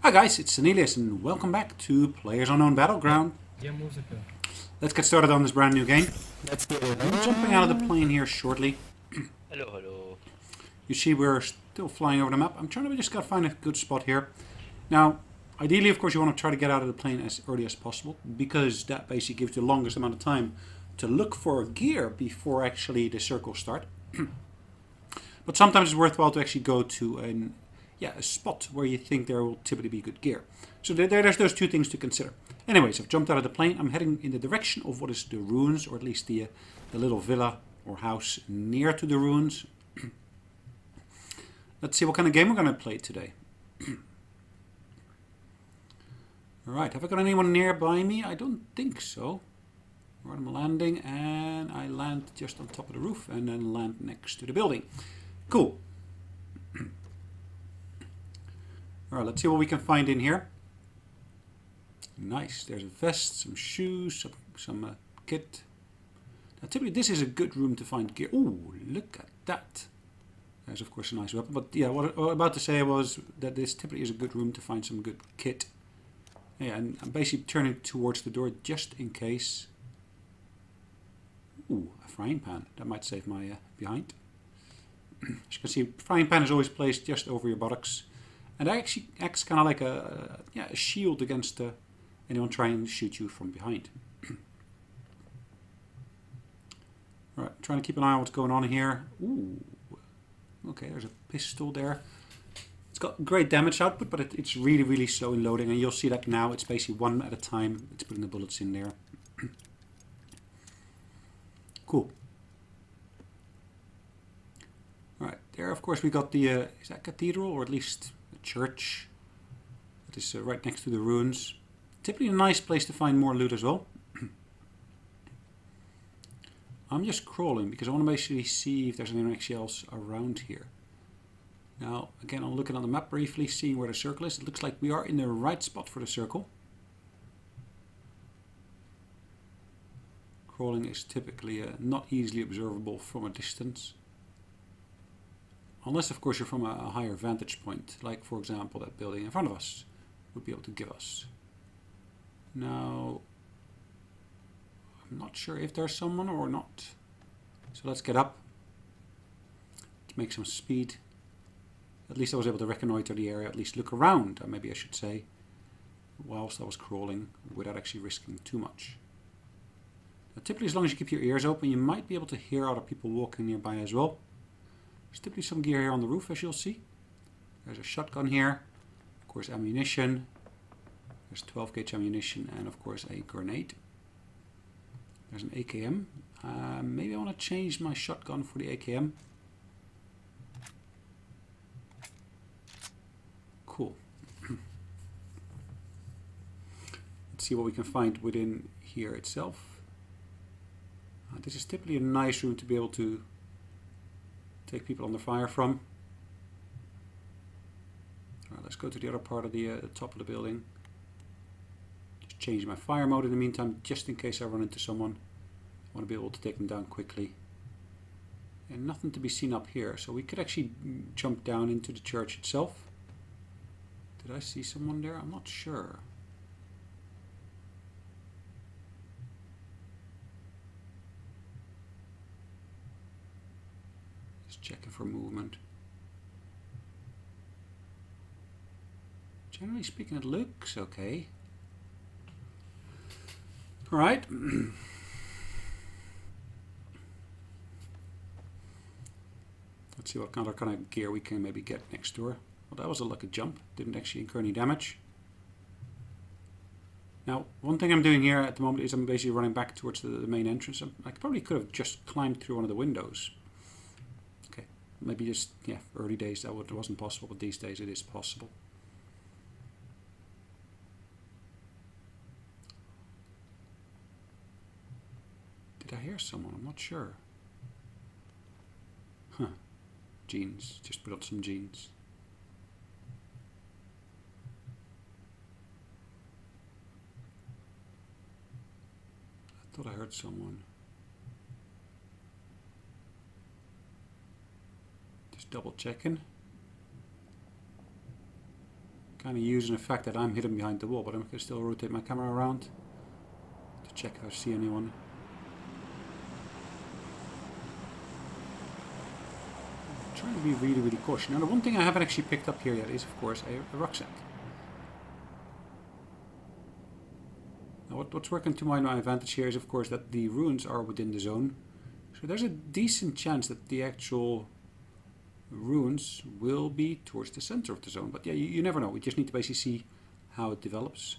Hi guys, it's Sonelias and welcome back to PlayerUnknown Battleground. Yeah, música. Let's get started on this brand new game. Let's do it. I'm jumping out of the plane here shortly. Hello, hello. You see we're still flying over the map. I'm trying to just gotta find a good spot here. Now, ideally of course you want to try to get out of the plane as early as possible, because that basically gives you the longest amount of time to look for gear before actually the circles start. But sometimes it's worthwhile to actually go to a spot where you think there will typically be good gear. So there's those two things to consider. Anyways, I've jumped out of the plane. I'm heading in the direction of what is the ruins, or at least the little villa or house near to the ruins. Let's see what kind of game we're going to play today. Alright, have I got anyone nearby me? I don't think so. Right, I'm landing and I land just on top of the roof and then land next to the building. Cool. Alright, let's see what we can find in here. Nice, there's a vest, some shoes, some kit. Now typically this is a good room to find gear. Ooh, look at that. There's of course a nice weapon, but yeah, what I was about to say was that this typically is a good room to find some good kit. Yeah, and I'm basically turning towards the door just in case. Ooh, a frying pan. That might save my behind. As you can see, frying pan is always placed just over your buttocks. And that actually acts kind of like a shield against anyone trying to shoot you from behind. Right, trying to keep an eye on what's going on here. Ooh, okay, there's a pistol there. It's got great damage output, but it's really, really slow in loading. And you'll see that now. It's basically one at a time. It's putting the bullets in there. Cool. Alright, there of course we got the, is that cathedral, or at least a church? That is right next to the ruins. Typically a nice place to find more loot as well. I'm just crawling because I want to basically see if there's anything actually else around here. Now, again, I'm looking on the map briefly, seeing where the circle is. It looks like we are in the right spot for the circle. Crawling is typically not easily observable from a distance. Unless, of course, you're from a higher vantage point, like, for example, that building in front of us would be able to give us. Now, I'm not sure if there's someone or not. So let's get up to make some speed. At least I was able to reconnoiter the area, at least look around, maybe I should say, whilst I was crawling without actually risking too much. Now, typically, as long as you keep your ears open, you might be able to hear other people walking nearby as well. There's typically some gear here on the roof, as you'll see. There's a shotgun here, of course ammunition. There's 12 gauge ammunition and of course a grenade. There's an AKM. Maybe I want to change my shotgun for the AKM. Cool. Let's see what we can find within here itself. This is typically a nice room to be able to take people under fire from. Alright, let's go to the other part of the top of the building. Just change my fire mode in the meantime, just in case I run into someone. I want to be able to take them down quickly. And nothing to be seen up here, so we could actually jump down into the church itself. Did I see someone there? I'm not sure. Checking for movement. Generally speaking, it looks okay. Alright. Let's see what other kind of gear we can maybe get next door. Well, that was a lucky jump. Didn't actually incur any damage. Now, one thing I'm doing here at the moment is I'm basically running back towards the main entrance. I probably could have just climbed through one of the windows. Maybe just, early days that wasn't possible, but these days it is possible. Did I hear someone? I'm not sure. Huh. Jeans. Just put on some jeans. I thought I heard someone. Double checking. Kind of using the fact that I'm hidden behind the wall, but I can still rotate my camera around to check if I see anyone. I'm trying to be really, really cautious. Now, the one thing I haven't actually picked up here yet is, of course, a rucksack. Now, what's working to my advantage here is, of course, that the ruins are within the zone. So there's a decent chance that the actual ruins will be towards the center of the zone. But yeah, you never know. We just need to basically see how it develops.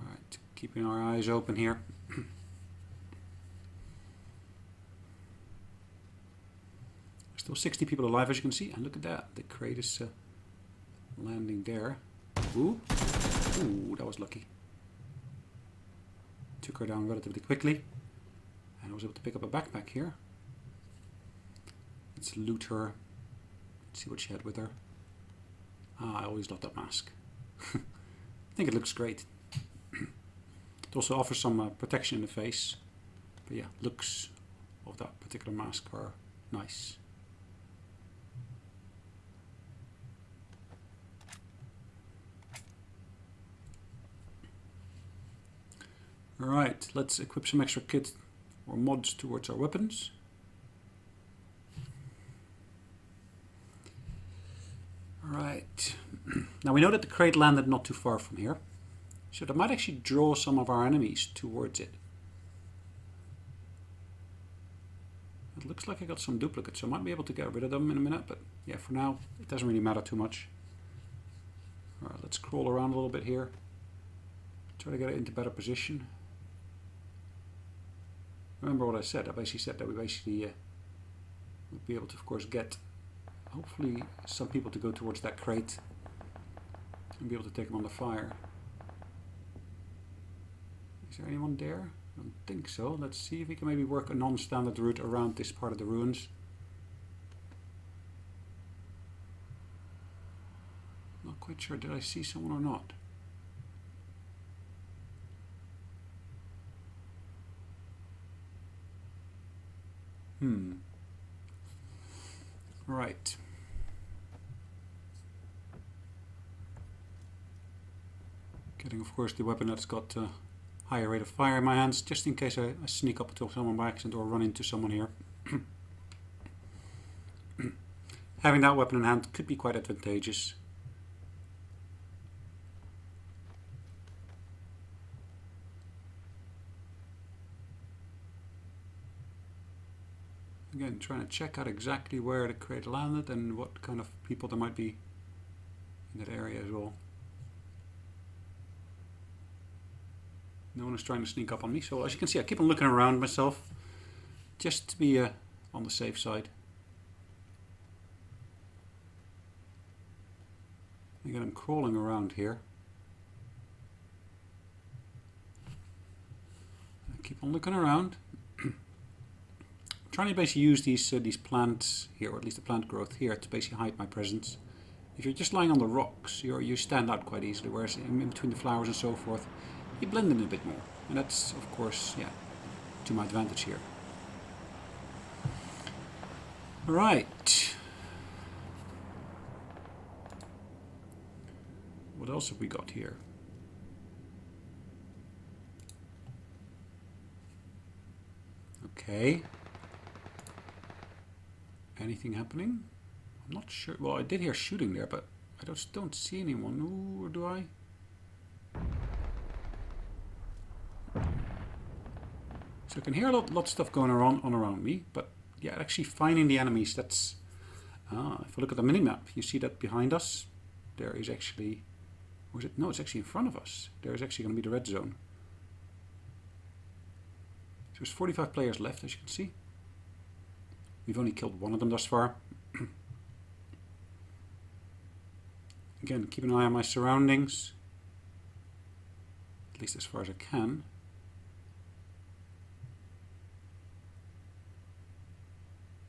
Alright, keeping our eyes open here. Still 60 people alive, as you can see. And look at that. The crate is landing there. Ooh. Ooh, that was lucky. Took her down relatively quickly. And I was able to pick up a backpack here. Let's loot her. Let's see what she had with her. Ah, I always love that mask. I think it looks great. It also offers some protection in the face. But yeah, looks of that particular mask are nice. Alright, let's equip some extra kit or mods towards our weapons. Alright, now we know that the crate landed not too far from here, so that might actually draw some of our enemies towards it. It looks like I got some duplicates, so I might be able to get rid of them in a minute, but yeah, for now it doesn't really matter too much. Alright, let's crawl around a little bit here, try to get it into better position. Remember what I said? I basically said that we basically would be able to, of course, get hopefully some people to go towards that crate and be able to take them on the fire. Is there anyone there? I don't think so. Let's see if we can maybe work a non-standard route around this part of the ruins. Not quite sure. Did I see someone or not? Right. Getting, of course, the weapon that's got a higher rate of fire in my hands, just in case I sneak up to someone by accident or run into someone here. Having that weapon in hand could be quite advantageous. Again, trying to check out exactly where the crate landed and what kind of people there might be in that area as well. No one is trying to sneak up on me, so as you can see I keep on looking around myself just to be on the safe side. Again, I'm crawling around here. I keep on looking around. Trying to basically use these plants here, or at least the plant growth here, to basically hide my presence. If you're just lying on the rocks, you stand out quite easily, whereas in between the flowers and so forth, you blend in a bit more. And that's, of course, yeah, to my advantage here. Alright. What else have we got here? Okay. Anything happening? I'm not sure. Well, I did hear shooting there, but I just don't see anyone. Ooh, or do I? So I can hear a lot of stuff going on around me, but yeah, actually finding the enemies, that's... if I look at the minimap, you see that behind us, there is actually... Or is it? No, it's actually in front of us. There is actually going to be the red zone. So there's 45 players left, as you can see. We've only killed one of them thus far. Again, keep an eye on my surroundings. At least as far as I can.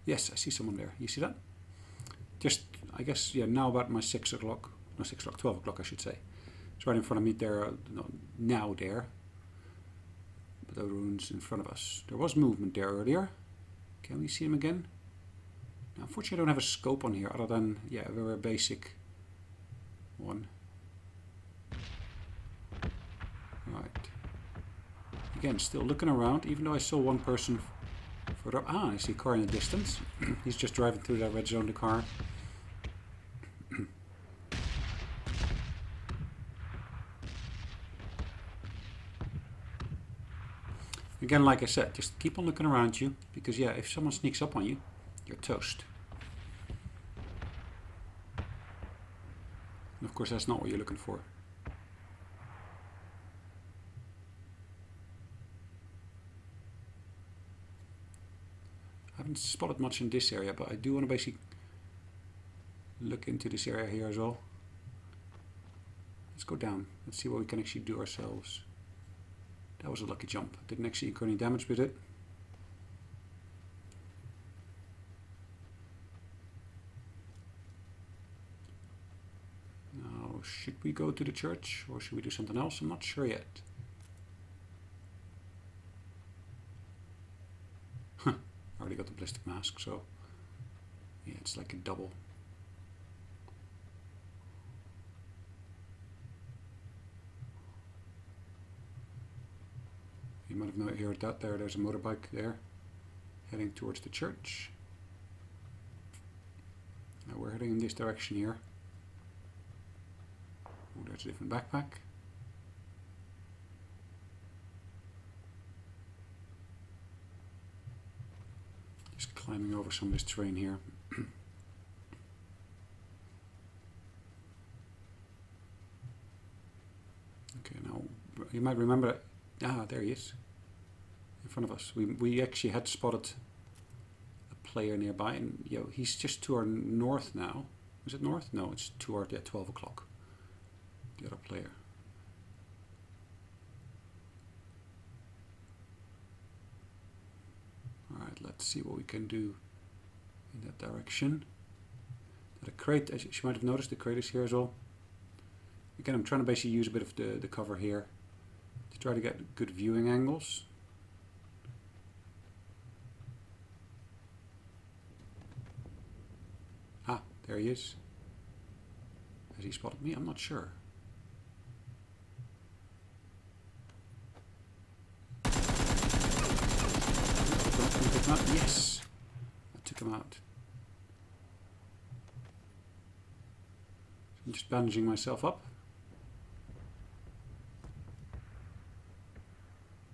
Yes, I see someone there. You see that? Just, I guess, yeah, now about my 6 o'clock. No, 6 o'clock, 12 o'clock I should say. It's right in front of me there, no, now there. But the ruins in front of us. There was movement there earlier. Can we see him again? Now, unfortunately I don't have a scope on here other than, yeah, a very basic One. Right. Again, still looking around, even though I saw one person further up. Ah, I see a car in the distance. He's just driving through that red zone, the car. Again, like I said, just keep on looking around you, because yeah, if someone sneaks up on you, you're toast. And of course, that's not what you're looking for. I haven't spotted much in this area, but I do want to basically look into this area here as well. Let's go down. Let's see what we can actually do ourselves. That was a lucky jump. Didn't actually incur any damage with it. Now, should we go to the church or should we do something else? I'm not sure yet. I already got the ballistic mask, so yeah, it's like a double. You might have heard that there. There's a motorbike there heading towards the church. Now we're heading in this direction here. Oh, there's a different backpack. Just climbing over some of this terrain here. Okay, now you might remember that. Ah, there he is. In front of us. We actually had spotted a player nearby, and he's just to our north now. Is it north? No, it's to our 12 o'clock. The other player. Alright, let's see what we can do in that direction. The crate, as you might have noticed, the crate is here as well. Again, I'm trying to basically use a bit of the cover here to try to get good viewing angles. Ah, there he is. Has he spotted me? I'm not sure. Yes! I took him out. I'm just bandaging myself up.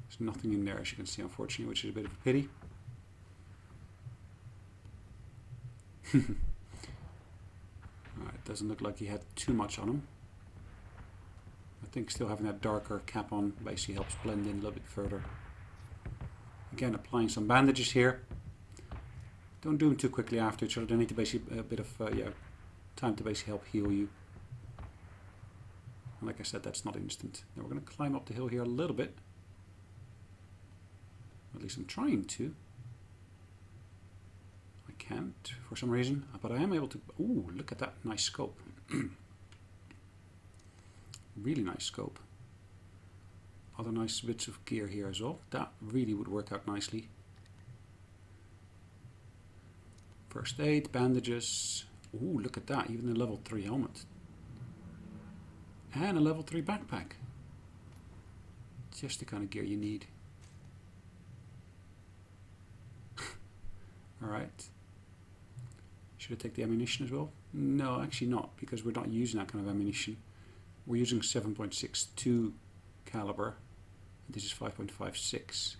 There's nothing in there, as you can see, unfortunately, which is a bit of a pity. Alright, doesn't look like he had too much on him. I think still having that darker cap on basically helps blend in a little bit further. Again, applying some bandages here. Don't do them too quickly after each other. They need to basically a bit of time to basically help heal you. And like I said, that's not instant. Now we're going to climb up the hill here a little bit. At least I'm trying to. I can't for some reason, but I am able to. Ooh, look at that nice scope. Really nice scope. Other nice bits of gear here as well. That really would work out nicely. First aid, bandages. Ooh, look at that. Even a level 3 helmet. And a level 3 backpack. Just the kind of gear you need. Alright. Should I take the ammunition as well? No, actually not, because we're not using that kind of ammunition. We're using 7.62 caliber. This is 5.56.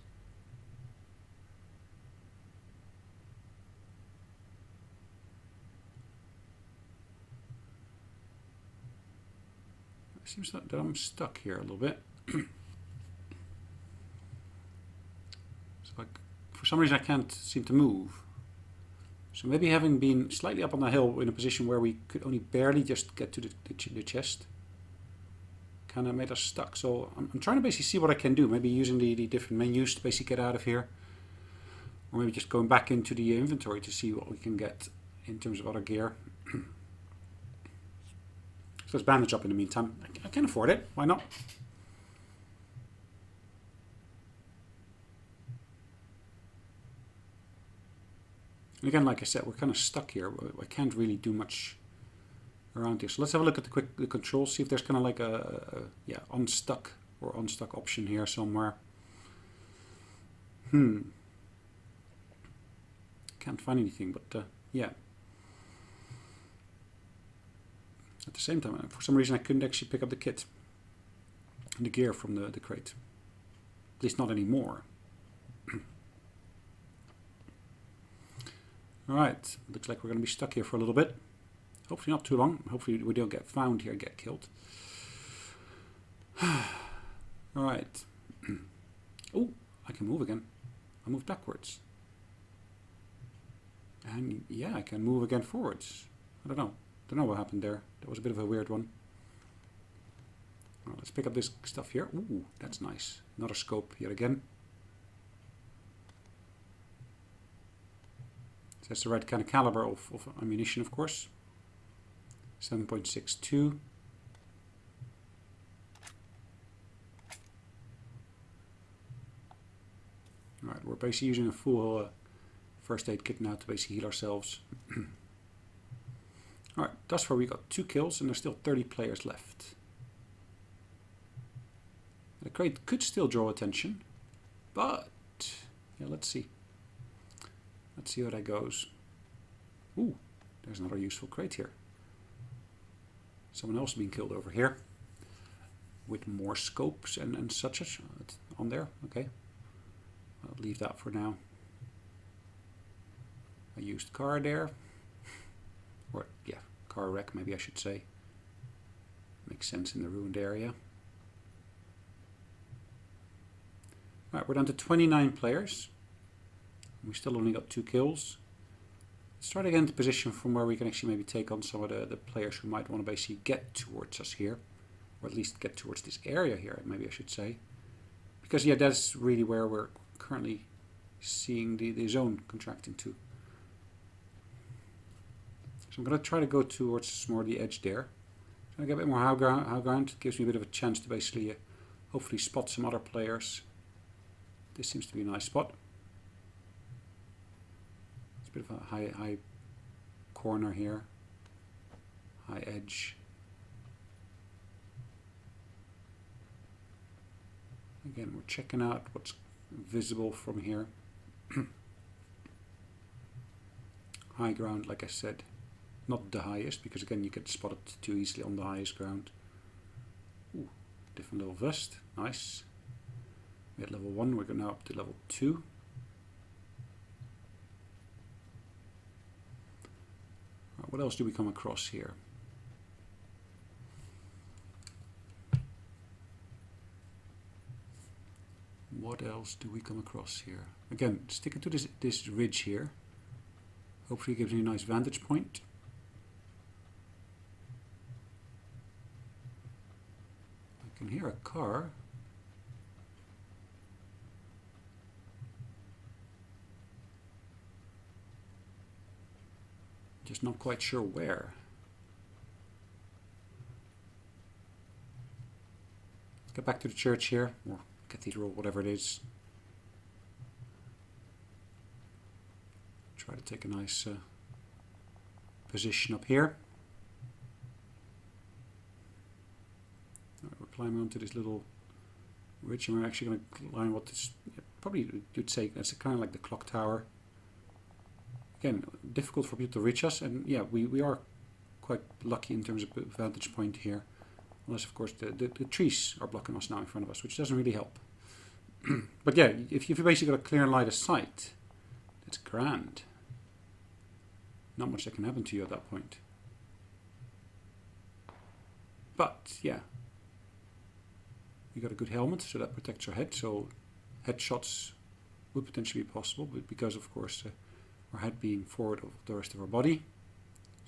It seems that I'm stuck here a little bit. So for some reason I can't seem to move. So maybe having been slightly up on the hill in a position where we could only barely just get to the chest kind of made us stuck. So I'm trying to basically see what I can do. Maybe using the different menus to basically get out of here. Or maybe just going back into the inventory to see what we can get in terms of other gear. So let's bandage up in the meantime. I can afford it. Why not? And again, like I said, we're kind of stuck here. I can't really do much around here. So let's have a look at the controls, see if there's kind of like yeah, unstuck or unstuck option here somewhere. Can't find anything, but yeah. At the same time, for some reason I couldn't actually pick up the kit and the gear from the crate. At least not anymore. Alright, looks like we're going to be stuck here for a little bit. Hopefully not too long. Hopefully we don't get found here and get killed. Alright. Oh, I can move again. I moved backwards. And yeah, I can move again forwards. I don't know. Don't know what happened there. That was a bit of a weird one. Well, let's pick up this stuff here. Ooh, that's nice. Another scope here again. So that's the right kind of caliber of ammunition, of course. 7.62. Alright, we're basically using a full first aid kit now to basically heal ourselves. Alright, thus far we got 2 kills and there's still 30 players left. The crate could still draw attention, but yeah, let's see. Let's see how that goes. Ooh, there's another useful crate here. Someone else being killed over here with more scopes and such on there. Okay, I'll leave that for now. A used car there, or yeah, car wreck maybe I should say. Makes sense in the ruined area. Alright, we're down to 29 players. We still only got 2 kills. Let's try to get into position from where we can actually maybe take on some of the players who might want to basically get towards us here. Or at least get towards this area here, maybe I should say. Because yeah, that's really where we're currently seeing the zone contracting to. So I'm going to try to go towards more the edge there. Trying to get a bit more high ground. Gives me a bit of a chance to basically hopefully spot some other players. This seems to be a nice spot. It's a bit of a high corner here. High edge. Again, we're checking out what's visible from here. High ground, like I said. Not the highest, because again you get spotted too easily on the highest ground. Ooh, different level vest. Nice. We had level 1, we're going now up to level 2. Right, what else do we come across here? What else do we come across here? Again, sticking to this ridge here. Hopefully it gives me a nice vantage point. I can hear a car. Just not quite sure where. Let's get back to the church here, or cathedral, whatever it is. Try to take a nice position up here. Right, we're climbing onto this little ridge, and we're actually going to climb what this, probably you'd say that's kind of like the clock tower. Again, difficult for people to reach us, and yeah, we are quite lucky in terms of vantage point here. Unless, of course, the trees are blocking us now in front of us, which doesn't really help. But yeah, if you've basically got a clear line of sight, that's grand. Not much that can happen to you at that point. But yeah, you got a good helmet, so that protects your head. So headshots would potentially be possible, but because, of course, our head being forward of the rest of our body,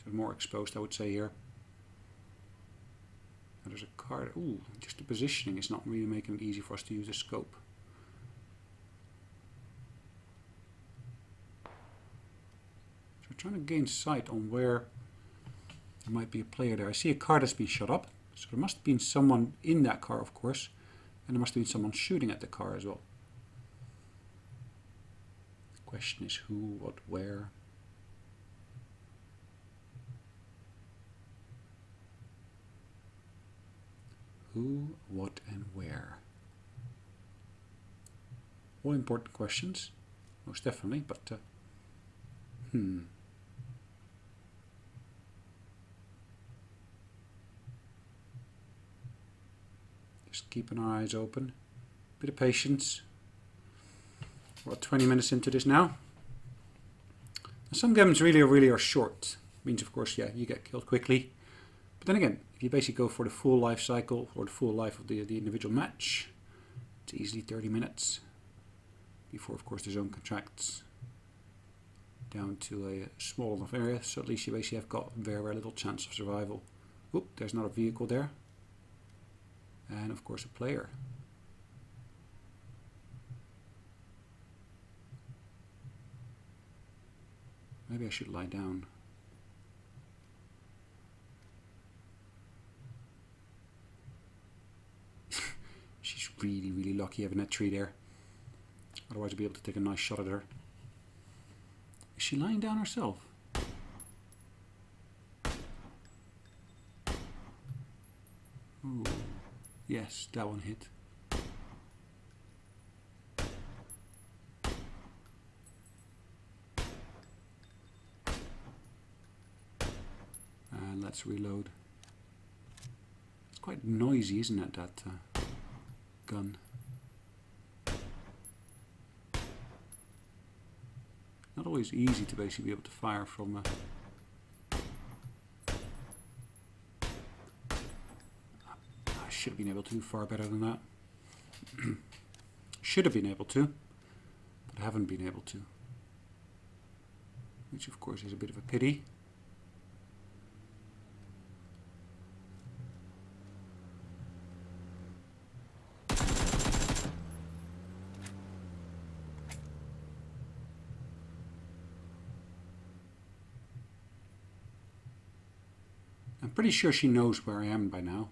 so more exposed, I would say here. Now there's a car. Ooh, just the positioning is not really making it easy for us to use a scope. So we're trying to gain sight on where there might be a player there. I see a car that's been shot up, so there must have been someone in that car, of course, and there must have been someone shooting at the car as well. Question is who, what, where. Who, what, and where? All important questions, most definitely, but just keeping our eyes open. Bit of patience. We're 20 minutes into this now. Some games really are short. Means, of course, yeah, you get killed quickly. But then again, if you basically go for the full life cycle or the full life of the individual match, it's easily 30 minutes before, of course, the zone contracts down to a small enough area. So at least you basically have got very little chance of survival. Oop, there's another vehicle there. And, of course, a player. Maybe I should lie down. She's really lucky having that tree there. Otherwise I'd be able to take a nice shot at her. Is she lying down herself? Ooh. Yes, that one hit. And let's reload. It's quite noisy, isn't it, that gun? Not always easy to basically be able to fire from I should have been able to do far better than that. Should have been able to, but haven't been able to. Which of course is a bit of a pity. I'm pretty sure she knows where I am by now.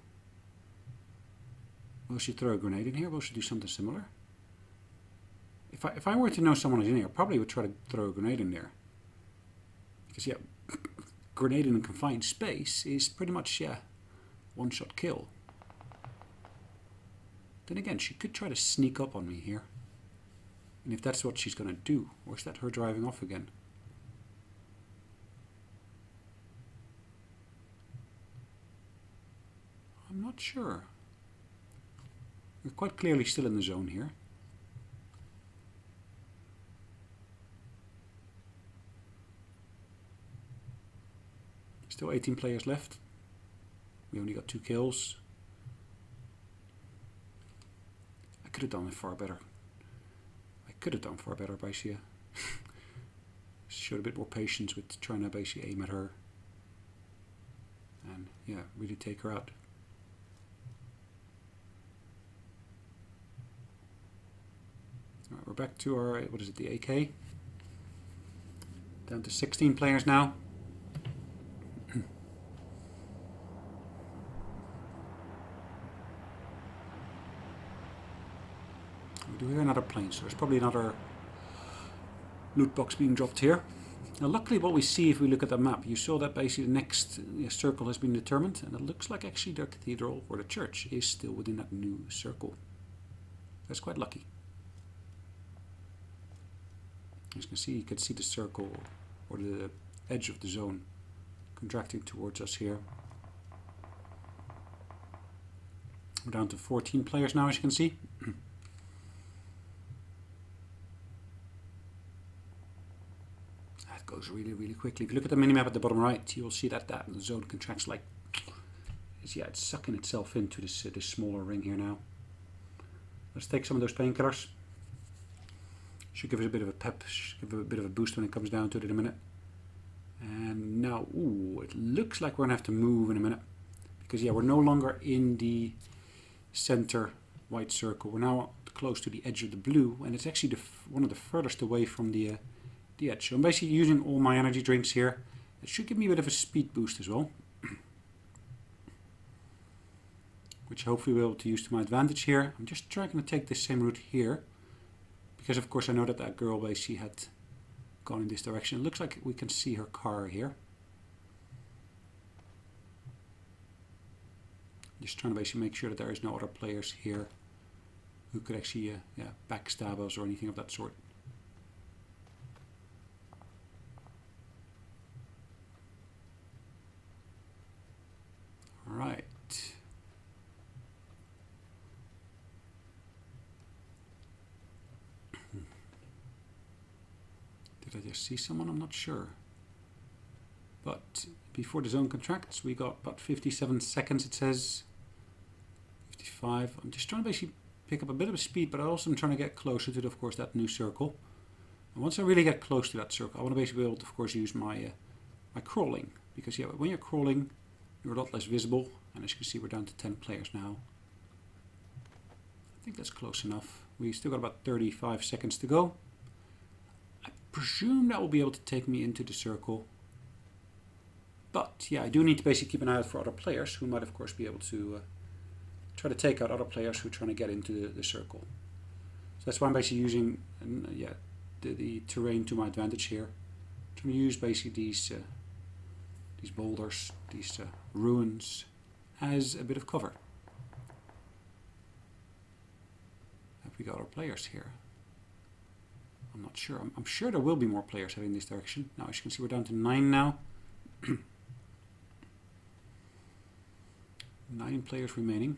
Will she throw a grenade in here? Will she do something similar? If I were to know someone is in here, I probably would try to throw a grenade in there. Because yeah, grenade in a confined space is pretty much, yeah, one-shot kill. Then again, she could try to sneak up on me here. And if that's what she's going to do, or is that her driving off again? I'm not sure. We're quite clearly still in the zone here. Still 18 players left. We only got 2 kills. I could have done it far better. I could have done far better by Shia. Showed a bit more patience with trying to basically aim at her. And yeah, really take her out. Alright, we're back to our, what is it, the AK. Down to 16 players now. We do hear another plane, so there's probably another loot box being dropped here. Now luckily what we see if we look at the map, you saw that basically the next circle has been determined, and it looks like actually the cathedral or the church is still within that new circle. That's quite lucky. As you can see the circle or the edge of the zone contracting towards us here. We're down to 14 players now, as you can see. That goes really quickly. If you look at the minimap at the bottom right, you'll see that the zone contracts like, yeah, it's sucking itself into this smaller ring here now. Let's take some of those painkillers. Should give it a bit of a pep, should give it a bit of a boost when it comes down to it in a minute. And now, ooh, it looks like we're going to have to move in a minute. Because yeah, we're no longer in the center white circle. We're now close to the edge of the blue. And it's actually one of the furthest away from the edge. So I'm basically using all my energy drinks here. It should give me a bit of a speed boost as well. Which hopefully we'll be able to use to my advantage here. I'm just trying to take the same route here. Because of course I know that girl basically had gone in this direction. It looks like we can see her car here. Just trying to basically make sure that there is no other players here who could actually backstab us or anything of that sort. Alright. Did I just see someone? I'm not sure. But before the zone contracts, we got about 57 seconds, it says. 55. I'm just trying to basically pick up a bit of speed, but I also am trying to get closer to, of course, that new circle. And once I really get close to that circle, I want to basically be able to, of course, use my my crawling. Because yeah, when you're crawling, you're a lot less visible. And as you can see, we're down to 10 players now. I think that's close enough. We still got about 35 seconds to go. I presume that will be able to take me into the circle. But yeah, I do need to basically keep an eye out for other players who might, of course, be able to try to take out other players who are trying to get into the circle. So that's why I'm basically using the terrain to my advantage here. I'm trying to use basically these boulders, these ruins, as a bit of cover. Have we got our players here? I'm not sure. I'm sure there will be more players heading this direction. Now, as you can see, we're down to 9 now. 9 players remaining.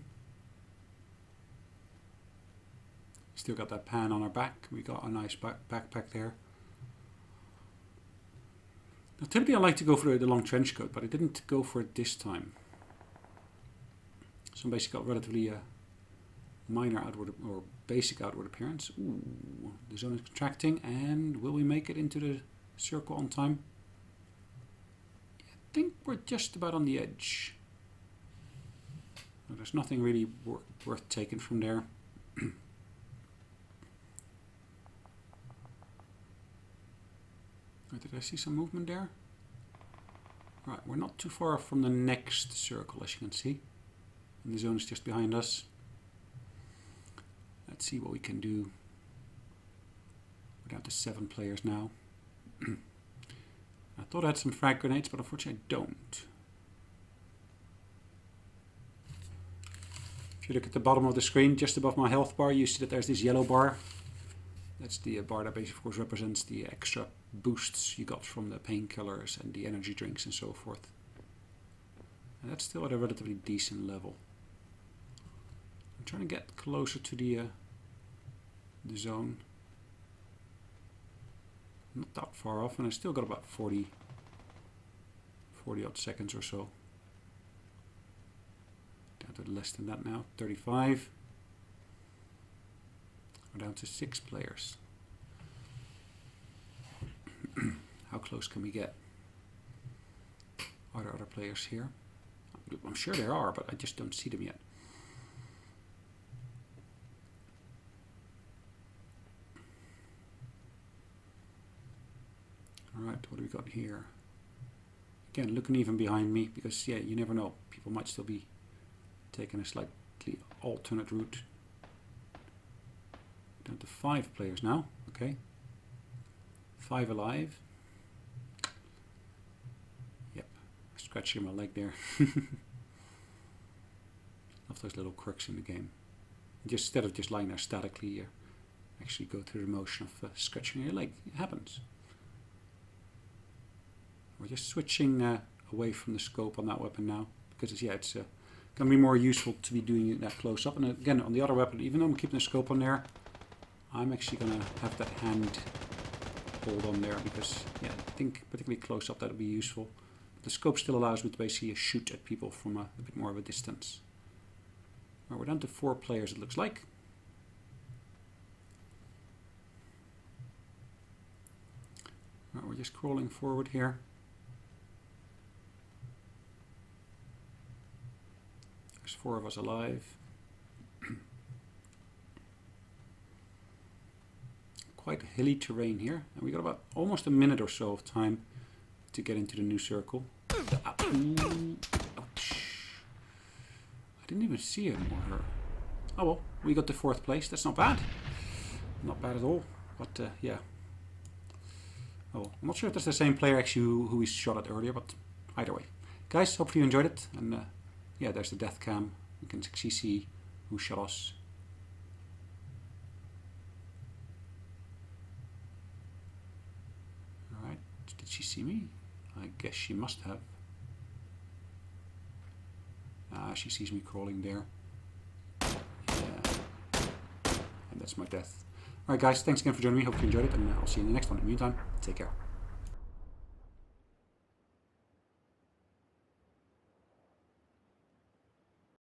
Still got that pan on our back. We got a nice backpack there. Now, typically I like to go for the long trench coat, but I didn't go for it this time. So I basically got relatively minor outward or basic outward appearance. Ooh, the zone is contracting, and will we make it into the circle on time? I think we're just about on the edge. Well, there's nothing really worth taking from there. Did I see some movement there? Right, we're not too far from the next circle, as you can see. And the zone is just behind us. Let's see what we can do. We're down to 7 players now. I thought I had some frag grenades, but unfortunately I don't. If you look at the bottom of the screen, just above my health bar, you see that there's this yellow bar. That's the bar that basically, of course, represents the extra boosts you got from the painkillers and the energy drinks and so forth. And that's still at a relatively decent level. I'm trying to get closer to the zone. Not that far off, and I still got about 40 odd seconds or so. Down to less than that now, 35. We're down to 6 players. How close can we get? Are there other players here? I'm sure there are, but I just don't see them yet. Alright, what do we got here? Again, looking even behind me, because yeah, you never know. People might still be taking a slightly alternate route. Down to 5 players now. Okay. 5 alive. Yep. Scratching my leg there. Love those little quirks in the game. Just instead of just lying there statically, you actually go through the motion of scratching your leg. It happens. We're just switching away from the scope on that weapon now, because it's going to be more useful to be doing that close up. And again, on the other weapon, even though I'm keeping the scope on there, I'm actually going to have that hand hold on there, because yeah, I think particularly close up that would be useful. But the scope still allows me to basically shoot at people from a bit more of a distance. Right, we're down to 4 players, it looks like. Right, we're just crawling forward here. There's 4 of us alive. Quite hilly terrain here, and we got about almost a minute or so of time to get into the new circle. Ouch. I didn't even see him or her. Oh well, we got the 4th place. That's not bad. Not bad at all. But yeah. Oh, I'm not sure if that's the same player actually who we shot at earlier, but either way. Guys, hopefully you enjoyed it. And yeah, there's the death cam We can actually see who shot us. Alright, did she see me? I guess she must have. Ah, she sees me crawling there. Yeah. And that's my death. Alright guys, thanks again for joining me. Hope you enjoyed it, and I'll see you in the next one. In the meantime, take care.